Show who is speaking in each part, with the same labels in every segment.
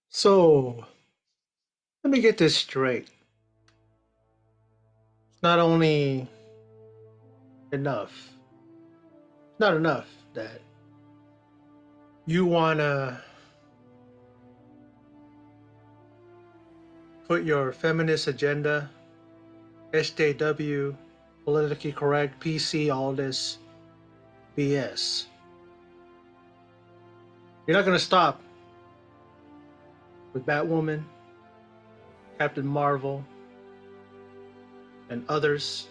Speaker 1: So let me get this straight. It's not only enough, it's not enough that you want to put your feminist agenda, SJW, politically correct, PC, all this BS. You're not going to stop with Batwoman, Captain Marvel, and others.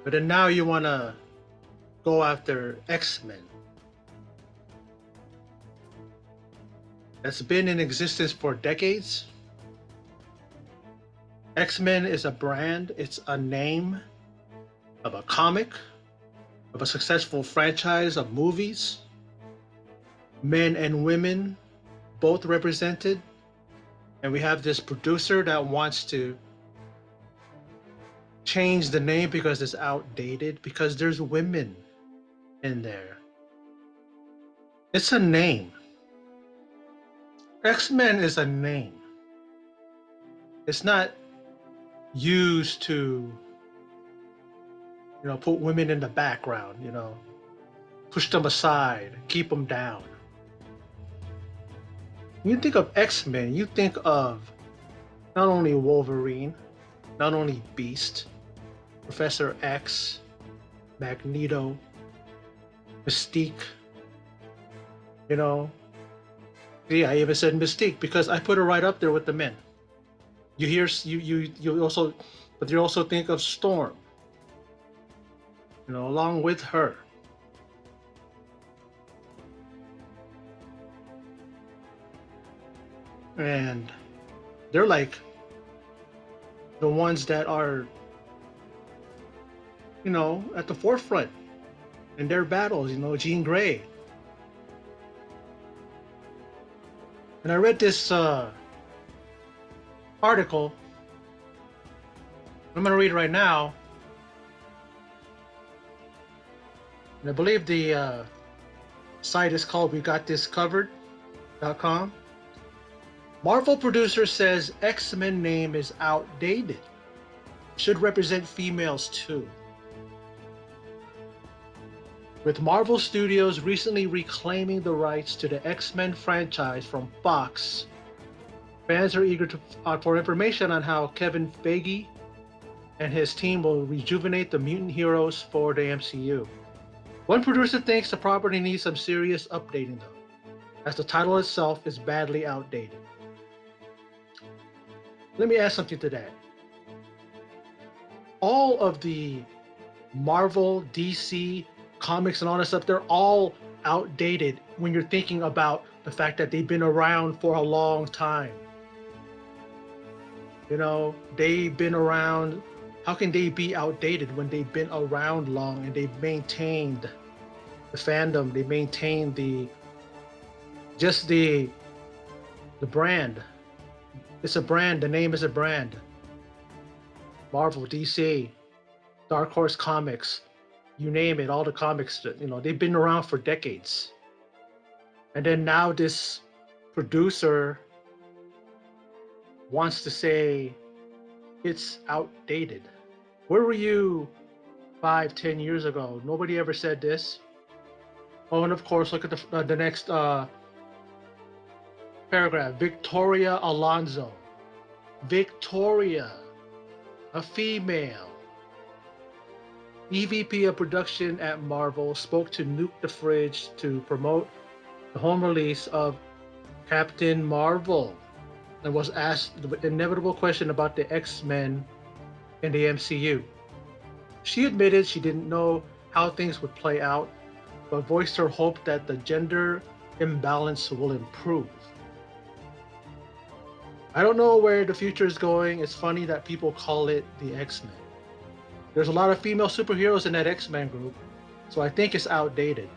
Speaker 1: But then now you want to go after X-Men. That's been in existence for decades. X-Men is a brand, it's a name of a comic, of a successful franchise of movies, men and women both represented. And we have this producer that wants to change the name because it's outdated, because there's women in there. It's a name. X-Men is a name. It's not used to, put women in the background, push them aside, keep them down. When you think of X-Men, you think of not only Wolverine, not only Beast, Professor X, Magneto, Mystique, you know. Yeah, I even said Mystique because I put her right up there with the men. You hear you also, but you also think of Storm, along with her. And they're like the ones that are, at the forefront in their battles, Jean Grey. And I read this article. I'm going to read it right now. And I believe the site is called WeGotThisCovered.com. Marvel producer says X-Men name is outdated. Should represent females too. With Marvel Studios recently reclaiming the rights to the X-Men franchise from Fox, fans are eager for information on how Kevin Feige and his team will rejuvenate the mutant heroes for the MCU. One producer thinks the property needs some serious updating though, as the title itself is badly outdated. Let me add something to that. All of the Marvel, DC, comics and all that stuff, they're all outdated when you're thinking about the fact that they've been around for a long time. They've been around. How can they be outdated when they've been around long and they've maintained the fandom, they maintained the brand. It's a brand, the name is a brand. Marvel, DC, Dark Horse Comics, you name it, all the comics, they've been around for decades. And then now this producer wants to say it's outdated. Where were you 5, 10 years ago? Nobody ever said this. Oh, and of course, look at the next paragraph. Victoria Alonso. Victoria, a female. EVP of production at Marvel spoke to Nuke the Fridge to promote the home release of Captain Marvel and was asked the inevitable question about the X-Men in the MCU. She admitted she didn't know how things would play out, but voiced her hope that the gender imbalance will improve. I don't know where the future is going. It's funny that people call it the X-Men. There's a lot of female superheroes in that X-Men group, so I think it's outdated.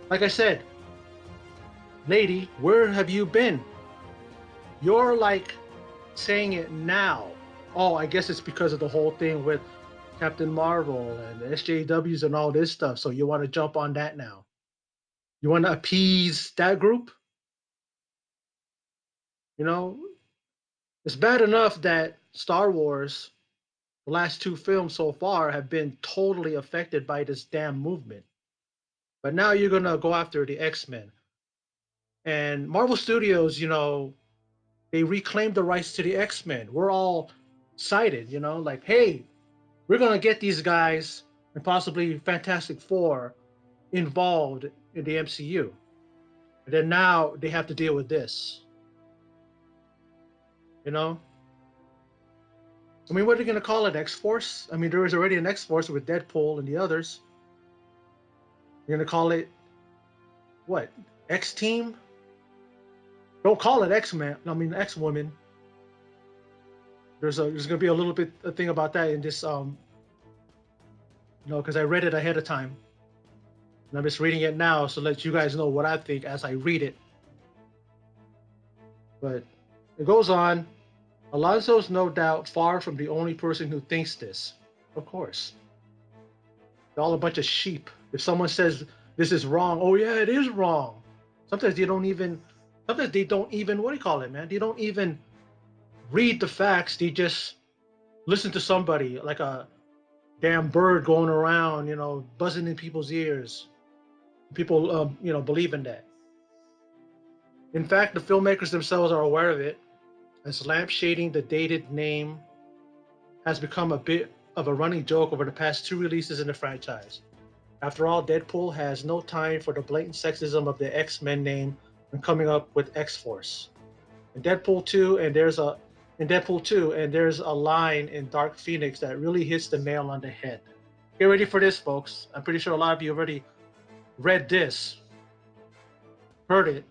Speaker 1: Like I said, lady, where have you been? You're like saying it now. Oh, I guess it's because of the whole thing with Captain Marvel and the SJWs and all this stuff. So you want to jump on that now. You want to appease that group? You know, it's bad enough that Star Wars, the last two films so far, have been totally affected by this damn movement. But now you're gonna go after the X-Men. And Marvel Studios, they reclaimed the rights to the X-Men. We're all excited, like, hey, we're gonna get these guys and possibly Fantastic Four involved in the MCU. And then now they have to deal with this. You know, I mean, what are they gonna call it? X Force? I mean, there is already an X Force with Deadpool and the others. You're gonna call it what? X Team? Don't call it X Man. I mean X Woman. There's gonna be a little bit a thing about that in this because I read it ahead of time. And I'm just reading it now so let you guys know what I think as I read it. But it goes on. Alonso's no doubt far from the only person who thinks this. Of course. They're all a bunch of sheep. If someone says this is wrong, oh yeah, it is wrong. Sometimes they don't even what do you call it, man? They don't even read the facts. They just listen to somebody like a damn bird going around, buzzing in people's ears. People believe in that. In fact, the filmmakers themselves are aware of it, as lampshading the dated name has become a bit of a running joke over the past two releases in the franchise. After all, Deadpool has no time for the blatant sexism of the X-Men name when coming up with X-Force. In Deadpool 2, and there's a line in Dark Phoenix that really hits the nail on the head. Get ready for this, folks. I'm pretty sure a lot of you already read this, heard it.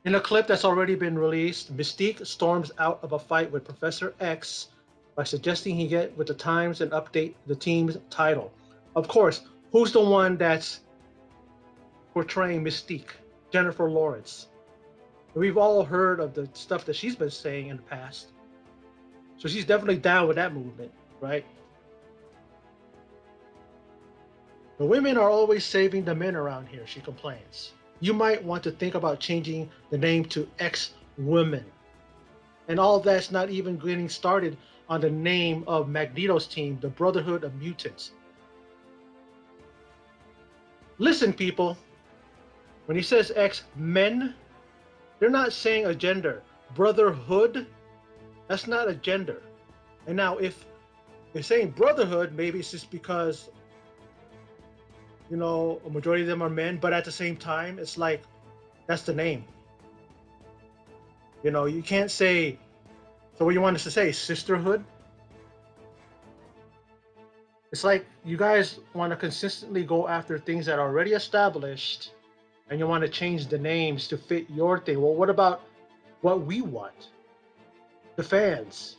Speaker 1: In a clip that's already been released, Mystique storms out of a fight with Professor X by suggesting he get with the times and update the team's title. Of course, who's the one that's portraying Mystique? Jennifer Lawrence. We've all heard of the stuff that she's been saying in the past. So she's definitely down with that movement, right? The women are always saving the men around here, she complains. You might want to think about changing the name to X-Women. And all of that's not even getting started on the name of Magneto's team, the Brotherhood of Mutants. Listen, people, when he says X-Men, they're not saying a gender. Brotherhood, that's not a gender. And now if they're saying brotherhood, maybe it's just because a majority of them are men, but at the same time, it's like that's the name. You can't say. So what you want us to say? Sisterhood? It's like you guys want to consistently go after things that are already established, and you want to change the names to fit your thing. Well, what about what we want? The fans.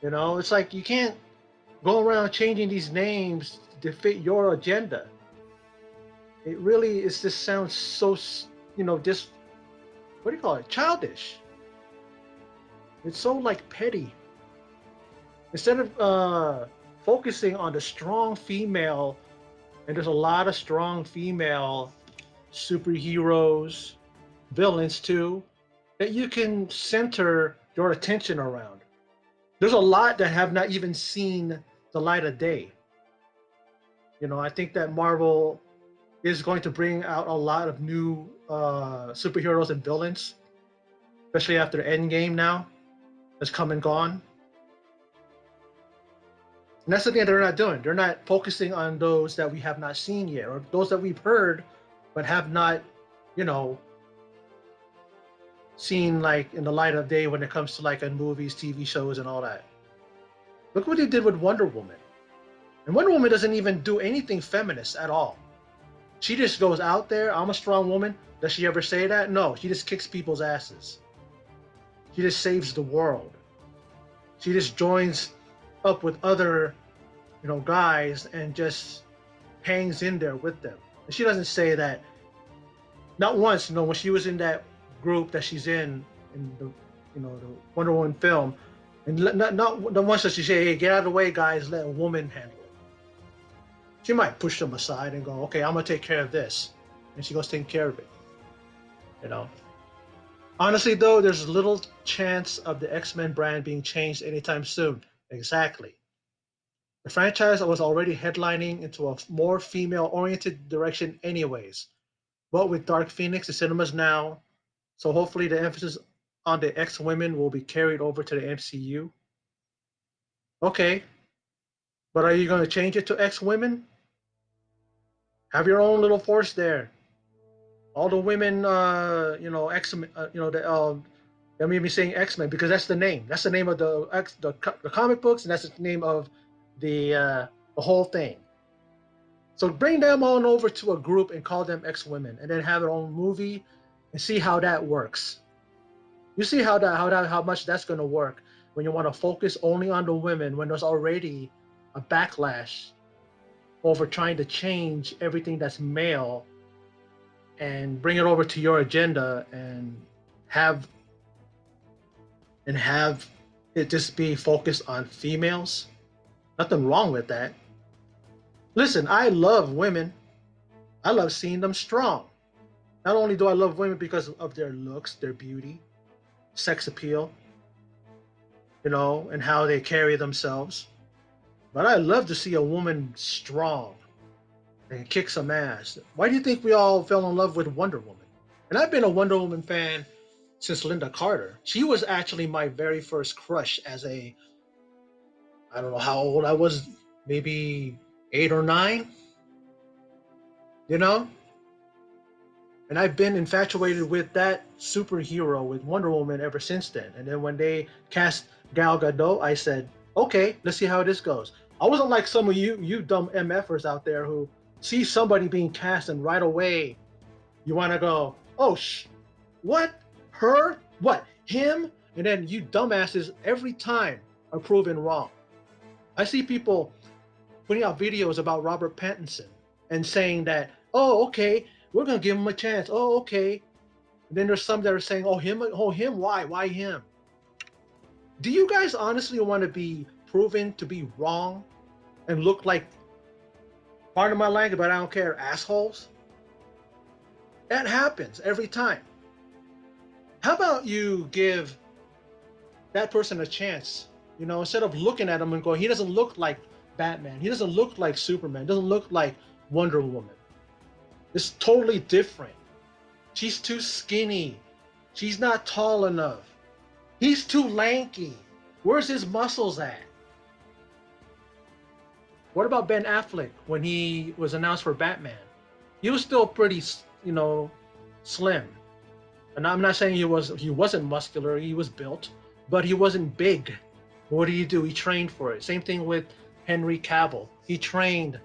Speaker 1: It's like you can't go around changing these names to fit your agenda. It really is just sounds so, just what do you call it? Childish. It's so like petty. Instead of focusing on the strong female, and there's a lot of strong female superheroes, villains too, that you can center your attention around. There's a lot that have not even seen the light of day. I think that Marvel is going to bring out a lot of new superheroes and villains, especially after Endgame now has come and gone. And that's the thing they're not doing. They're not focusing on those that we have not seen yet, or those that we've heard but have not, seen like in the light of day when it comes to like in movies, TV shows, and all that. Look what they did with Wonder Woman. And Wonder Woman doesn't even do anything feminist at all. She just goes out there, I'm a strong woman. Does she ever say that? No, she just kicks people's asses. She just saves the world. She just joins up with other, guys and just hangs in there with them. And she doesn't say that. Not once, when she was in that group that she's in the, the Wonder Woman film, and not the once that she say, "Hey, get out of the way, guys. Let a woman handle it." She might push them aside and go, "Okay, I'm gonna take care of this," and she goes taking care of it. Honestly, though, there's little chance of the X-Men brand being changed anytime soon. Exactly. The franchise was already headlining into a more female-oriented direction anyways. But with Dark Phoenix in cinemas now, so hopefully the emphasis on the X-Women will be carried over to the MCU. Okay, but are you going to change it to X-Women? Have your own little force there. All the women, X, they may be saying X-Men because that's the name. That's the name of the comic books, and that's the name of the whole thing. So bring them on over to a group and call them X-Women, and then have their own movie, and see how that works. You see how much that's going to work when you want to focus only on the women when there's already a backlash over trying to change everything that's male and bring it over to your agenda have have it just be focused on females. Nothing wrong with that. Listen, I love women. I love seeing them strong. Not only do I love women because of their looks, their beauty, sex appeal, and how they carry themselves, but I love to see a woman strong and kick some ass. Why do you think we all fell in love with Wonder Woman? And I've been a Wonder Woman fan since Linda Carter. She was actually my very first crush as I don't know how old I was, maybe 8 or 9, you know? And I've been infatuated with that superhero, with Wonder Woman, ever since then. And then when they cast Gal Gadot, I said, okay, let's see how this goes. I wasn't like some of you dumb MFers out there who see somebody being cast and right away you want to go, oh, what? Her? What? Him? And then you dumbasses every time are proven wrong. I see people putting out videos about Robert Pattinson and saying that, oh, okay, we're gonna give him a chance. Oh, okay. And then there's some that are saying, oh him, why him? Do you guys honestly want to be proven to be wrong and look like, pardon my language, but I don't care, assholes? That happens every time. How about you give that person a chance? Instead of looking at him and going, he doesn't look like Batman. He doesn't look like Superman. Doesn't look like Wonder Woman. It's totally different. She's too skinny. She's not tall enough. He's too lanky. Where's his muscles at? What about Ben Affleck when he was announced for Batman? He was still pretty, slim. And I'm not saying he wasn't muscular. He was built, but he wasn't big. What do? He trained for it. Same thing with Henry Cavill. He trained,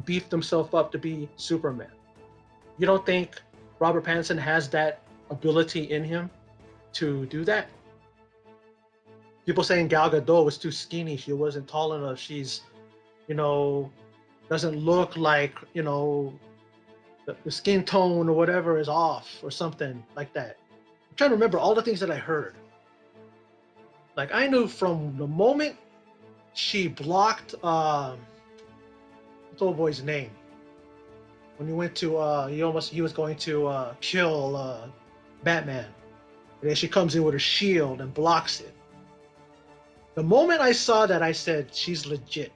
Speaker 1: beefed himself up to be Superman. You don't think Robert Pattinson has that ability in him to do that? People saying Gal Gadot was too skinny. She wasn't tall enough. She's, doesn't look like, the skin tone or whatever is off or something like that. I'm trying to remember all the things that I heard. Like I knew from the moment she blocked what's the old boy's name? When he went to he was going to kill Batman. And then she comes in with her shield and blocks it. The moment I saw that, I said, she's legit.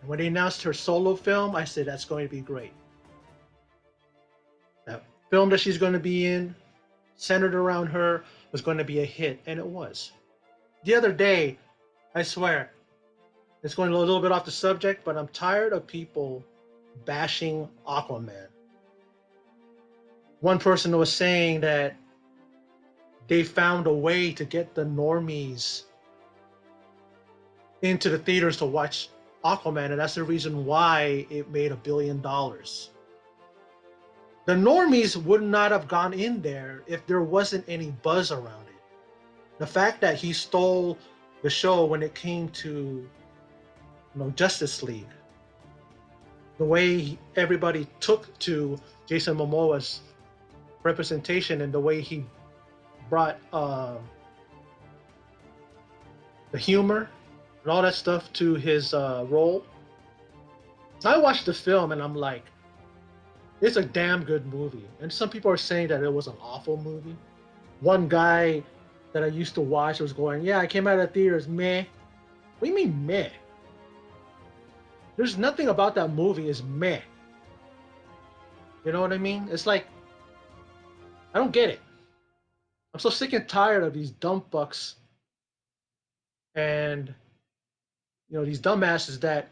Speaker 1: And when they announced her solo film, I said, that's going to be great. That film that she's going to be in, centered around her, was going to be a hit, and it was. The other day, I swear, it's going a little bit off the subject, but I'm tired of people bashing Aquaman. One person was saying that they found a way to get the normies into the theaters to watch Aquaman, and that's the reason why it made $1 billion. The normies would not have gone in there if there wasn't any buzz around it. The fact that he stole the show when it came to Justice League, the way everybody took to Jason Momoa's representation and the way he brought the humor and all that stuff to his role. I watched the film and I'm like, it's a damn good movie. And some people are saying that it was an awful movie. One guy that I used to watch was going, "Yeah, I came out of theaters, meh." What do you mean meh? There's nothing about that movie is meh. You know what I mean? It's like I don't get it. I'm so sick and tired of these dumb fucks and these dumbasses that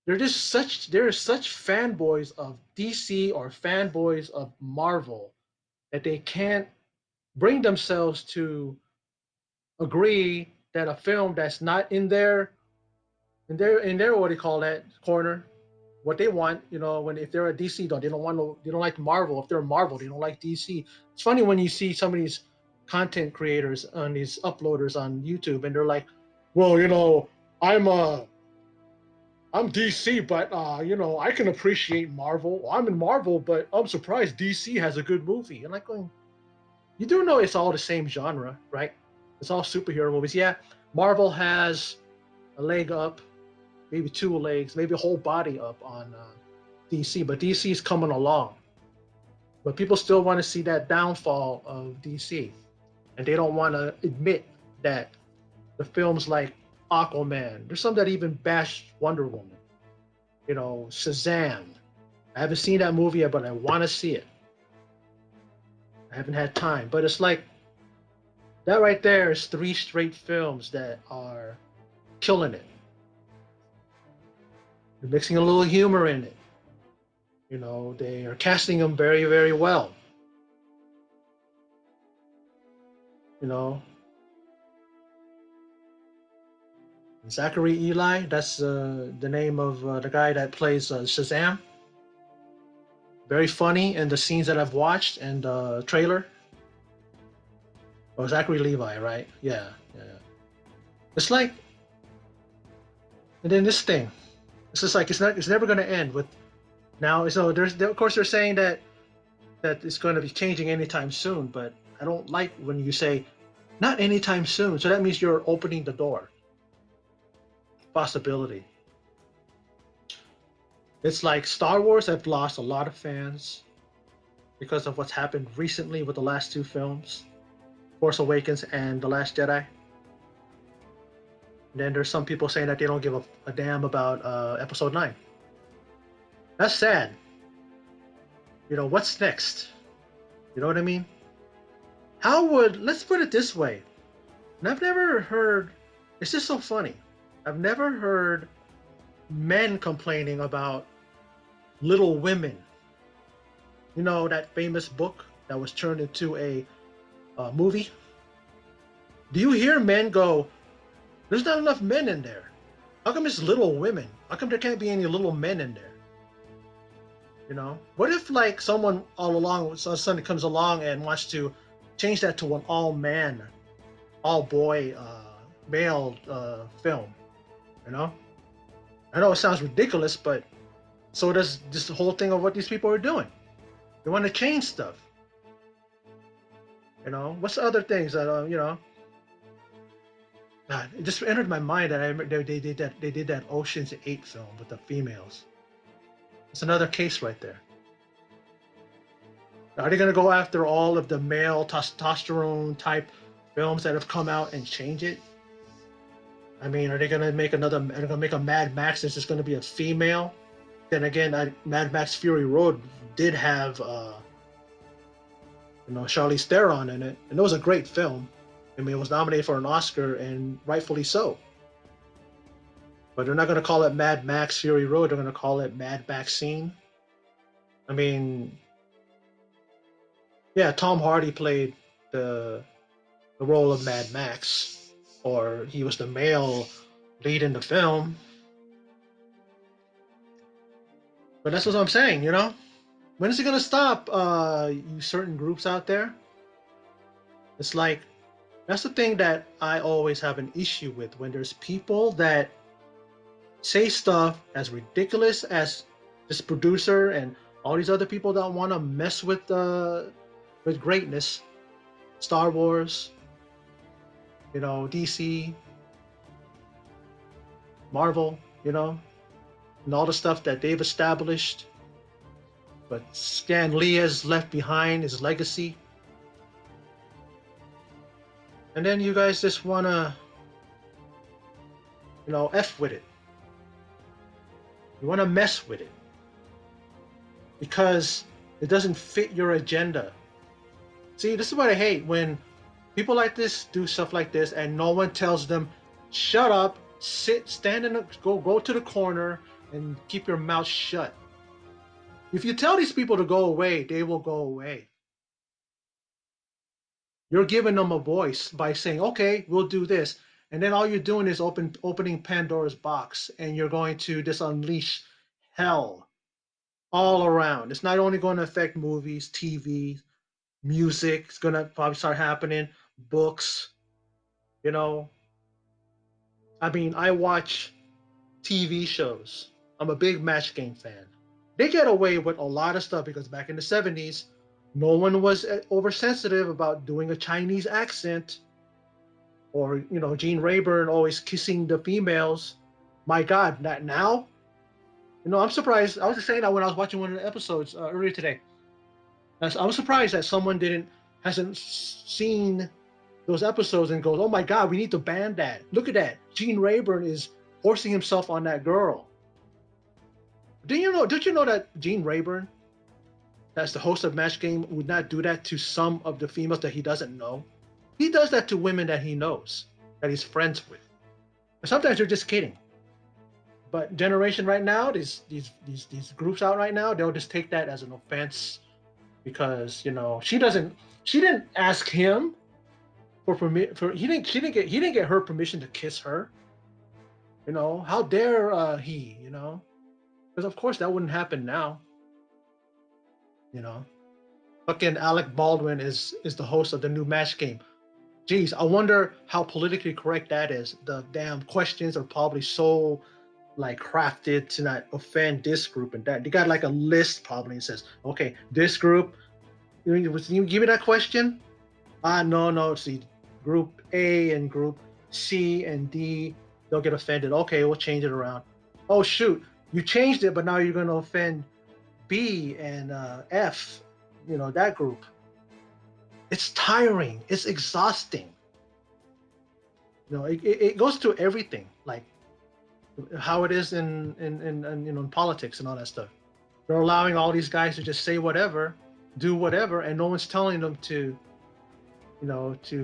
Speaker 1: they're such fanboys of DC or fanboys of Marvel that they can't bring themselves to agree that a film that's not in their what do you call that corner, what they want, when if they're a DC, though, they don't like Marvel. If they're Marvel, they don't like DC. It's funny when you see some of these content creators on these uploaders on YouTube, and they're like, "Well, I'm I'm DC, but I can appreciate Marvel. I'm in Marvel, but I'm surprised DC has a good movie." And like going, you do know it's all the same genre, right? It's all superhero movies. Yeah, Marvel has a leg up, maybe two legs, maybe a whole body up on DC, but DC's coming along. But people still want to see that downfall of DC, and they don't want to admit that the films like Aquaman, there's some that even bash Wonder Woman, Shazam. I haven't seen that movie yet, but I want to see it. I haven't had time, but it's like that right there is three straight films that are killing it. They're mixing a little humor in it. They are casting them very, very well. You know, Zachary Eli, that's the name of the guy that plays Shazam. Very funny in the scenes that I've watched and the trailer. Oh, Zachary Levi, right? Yeah, yeah. It's like, and then this thing. It's just like it's never going to end with now. So of course they're saying that it's going to be changing anytime soon, but I don't like when you say not anytime soon. So that means you're opening the door. Possibility. It's like Star Wars have lost a lot of fans because of what's happened recently with the last two films, Force Awakens and The Last Jedi. And then there's some people saying that they don't give a damn about Episode 9. That's sad. What's next? You know what I mean? Let's put it this way. And I've never heard, it's just so funny. I've never heard men complaining about Little Women. That famous book that was turned into a movie? Do you hear men go, there's not enough men in there? How come it's Little Women? How come there can't be any little men in there? What if like someone all along, somebody comes along and wants to change that to an all man, all boy, male film? I know it sounds ridiculous, but so does this whole thing of what these people are doing. They want to change stuff. What's the other things that God, it just entered my mind that they did that Ocean's 8 film with the females. It's another case right there. Are they going to go after all of the male testosterone type films that have come out and change it? I mean, are they going to make Are they going to make a Mad Max that's just going to be a female? Then again, Mad Max Fury Road did have Charlize Theron in it, and it was a great film. I mean, it was nominated for an Oscar, and rightfully so. But they're not going to call it Mad Max Fury Road. They're going to call it Mad Maxine. I mean, yeah, Tom Hardy played the role of Mad Max, or he was the male lead in the film. But that's what I'm saying. When is it going to stop? You certain groups out there. It's like that's the thing that I always have an issue with when there's people that say stuff as ridiculous as this producer and all these other people that want to mess with greatness, Star Wars, DC, Marvel, and all the stuff that they've established. But Stan Lee has left behind his legacy. and then you guys just wanna, f with it. You wanna mess with it because it doesn't fit your agenda. See, this is what I hate when people like this do stuff like this, and no one tells them, "Shut up, sit, stand in, go to the corner, and keep your mouth shut." If you tell these people to go away, they will go away. You're giving them a voice by saying, "Okay, we'll do this," and then all you're doing is opening Pandora's box, and you're going to just unleash hell all around. It's not only going to affect movies, TV, music. It's going to probably start happening. Books. You know, I mean, I watch TV shows. I'm a big Match Game fan. They get away with a lot of stuff because back in the 70s, no one was oversensitive about doing a Chinese accent, or Gene Rayburn always kissing the females. My God, not now. I'm surprised. I was just saying that when I was watching one of the episodes earlier today. I was surprised that someone didn't hasn't seen those episodes and goes, "Oh my God, we need to ban that. Look at that. Gene Rayburn is forcing himself on that girl." Did you know that Gene Rayburn, that's the host of Match Game, would not do that to some of the females that he doesn't know? He does that to women that he knows, that he's friends with. And sometimes they're just kidding. But generation right now, these groups out right now, they'll just take that as an offense because she didn't ask him for permit for he didn't get her permission to kiss her. How dare he? Because of course that wouldn't happen now. You know, fucking Alec Baldwin is the host of the new Match Game. Geez, I wonder how politically correct that is. The damn questions are probably so like crafted to not offend this group and that. They got like a list probably and says, okay, this group, you give me that question? No, no. See, group A and group C and D, they'll get offended. Okay, we'll change it around. Oh shoot, you changed it, but now you're going to offend B and F. That group. It's tiring. It's exhausting. It goes through everything, like how it is in politics and all that stuff. They're allowing all these guys to just say whatever, do whatever, and no one's telling them to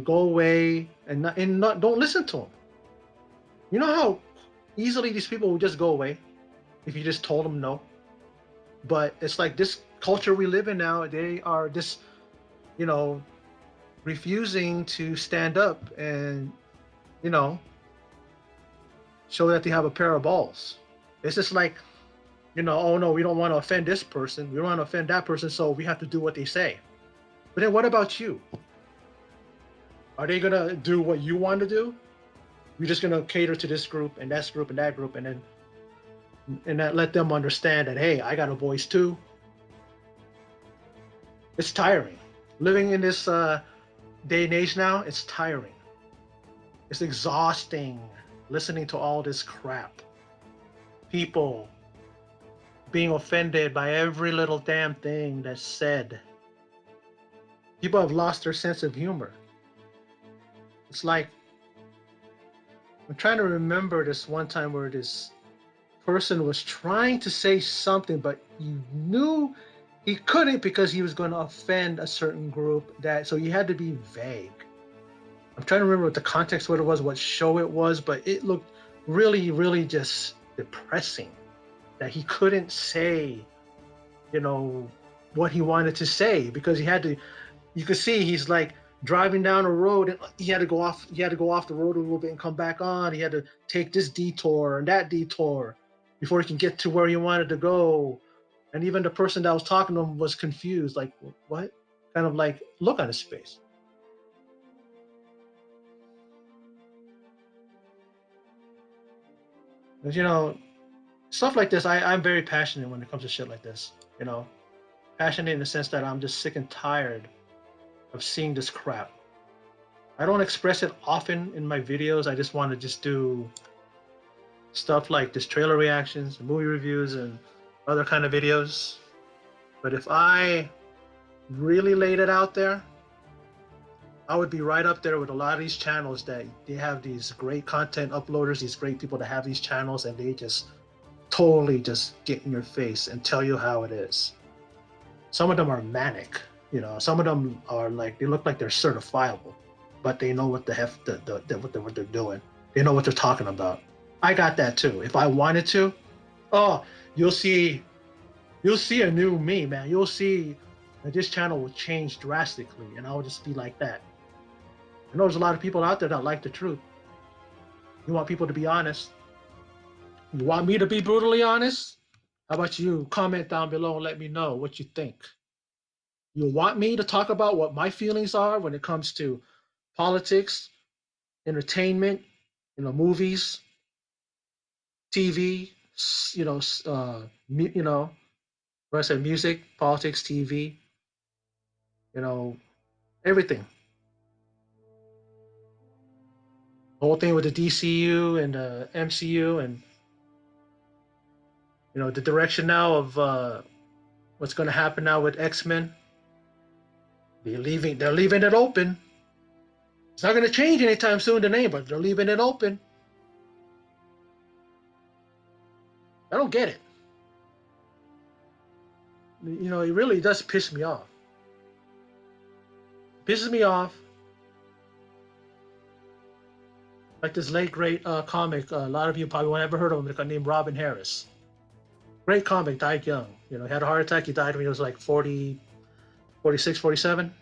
Speaker 1: go away and not don't listen to them. You know how easily these people will just go away if you just told them no. But it's like this culture we live in now. They are just you know refusing to stand up and you know show that they have a pair of balls. It's just like oh no, we don't want to offend this person. We don't want to offend that person, so we have to do what they say. But then what about you? Are they gonna do what you want to do? You're just gonna cater to this group and that group and that group, and that let them understand that hey, I got a voice too. It's tiring. Living in this day and age now, it's tiring. It's exhausting listening to all this crap. People being offended by every little damn thing that's said. People have lost their sense of humor. It's like I'm trying to remember this one time where this person was trying to say something, but you knew he couldn't because he was going to offend a certain group. So you had to be vague. I'm trying to remember what the context, what it was, what show it was, but it looked really, really just depressing that he couldn't say, you know, what he wanted to say because he had to. You could see he's like driving down a road and he had to go off. He had to go off the road a little bit and come back on. He had to take this detour and that detour before he can get to where he wanted to go. And even the person that was talking to him was confused, like what? Kind of like look on his face. But, stuff like this, I'm very passionate when it comes to shit like this. Passionate in the sense that I'm just sick and tired of seeing this crap. I don't express it often in my videos. I just want to just do stuff like this trailer reactions, movie reviews, and other kind of videos. But if I really laid it out there, I would be right up there with a lot of these channels that they have these great content uploaders, these great people that have these channels, and they just totally just get in your face and tell you how it is. Some of them are manic, some of them are like they look like they're certifiable, but they know what the heck what they're doing. They know what they're talking about. I got that too. If I wanted to, oh, you'll see you'll see a new me, man. You'll see that this channel will change drastically, and I'll just be like that. I know there's a lot of people out there that like the truth. You want people to be honest. You want me to be brutally honest? How about you comment down below and let me know what you think? You want me to talk about what my feelings are when it comes to politics, entertainment, movies, TV, what I said, music, politics, TV, you know, everything. The whole thing with the DCU and the MCU, and the direction now of what's going to happen now with X-Men. They're leaving it open. It's not going to change anytime soon, the name, but they're leaving it open. I don't get it. It really does piss me off. It pisses me off. Like this late great comic, a lot of you probably won't ever heard of him, named Robin Harris. Great comic, died young. He had a heart attack. He died when he was like 40, 46, 47.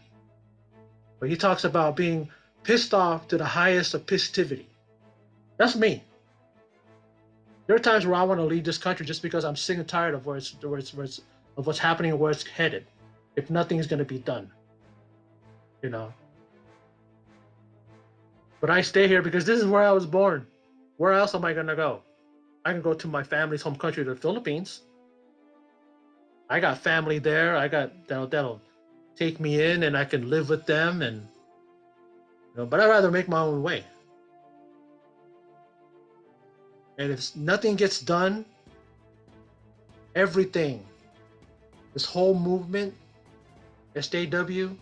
Speaker 1: But he talks about being pissed off to the highest of pissivity. That's me. There are times where I want to leave this country just because I'm sick and tired of of what's happening and where it's headed. If nothing is going to be done, you know. But I stay here because this is where I was born. Where else am I going to go? I can go to my family's home country, the Philippines. I got family there. I got that'll take me in, and I can live with them, and but I'd rather make my own way. And if nothing gets done, everything, this whole movement, SJW,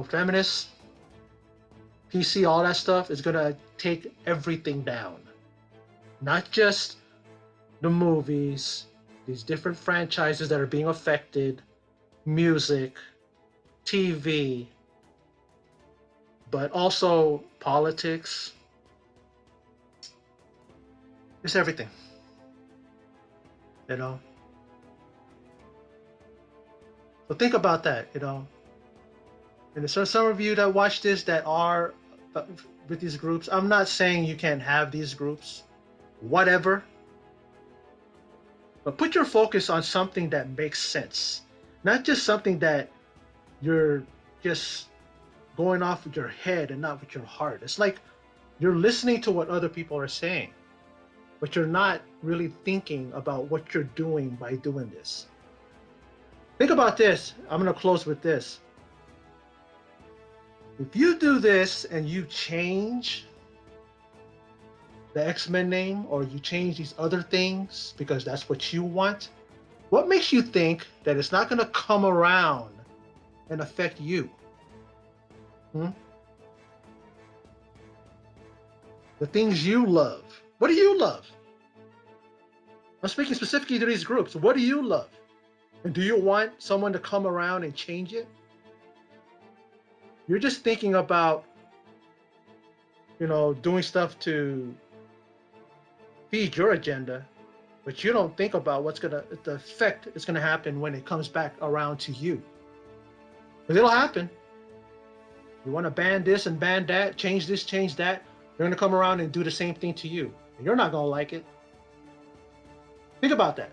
Speaker 1: feminists, PC, all that stuff is gonna take everything down. Not just the movies, these different franchises that are being affected, music, TV, but also politics. It's everything. So think about that, And there's some of you that watch this that are with these groups. I'm not saying you can't have these groups, whatever. But put your focus on something that makes sense, not just something that you're just going off with your head and not with your heart. It's like you're listening to what other people are saying, but you're not really thinking about what you're doing by doing this. Think about this. I'm going to close with this. If you do this and you change the X-Men name, or you change these other things because that's what you want, what makes you think that it's not going to come around and affect you? The things you love. What do you love? I'm speaking specifically to these groups. What do you love? And do you want someone to come around and change it? You're just thinking about, doing stuff to feed your agenda, but you don't think about the effect that's gonna happen when it comes back around to you. Because it'll happen. You want to ban this and ban that, change this, change that. They're gonna come around and do the same thing to you, and you're not gonna like it. Think about that.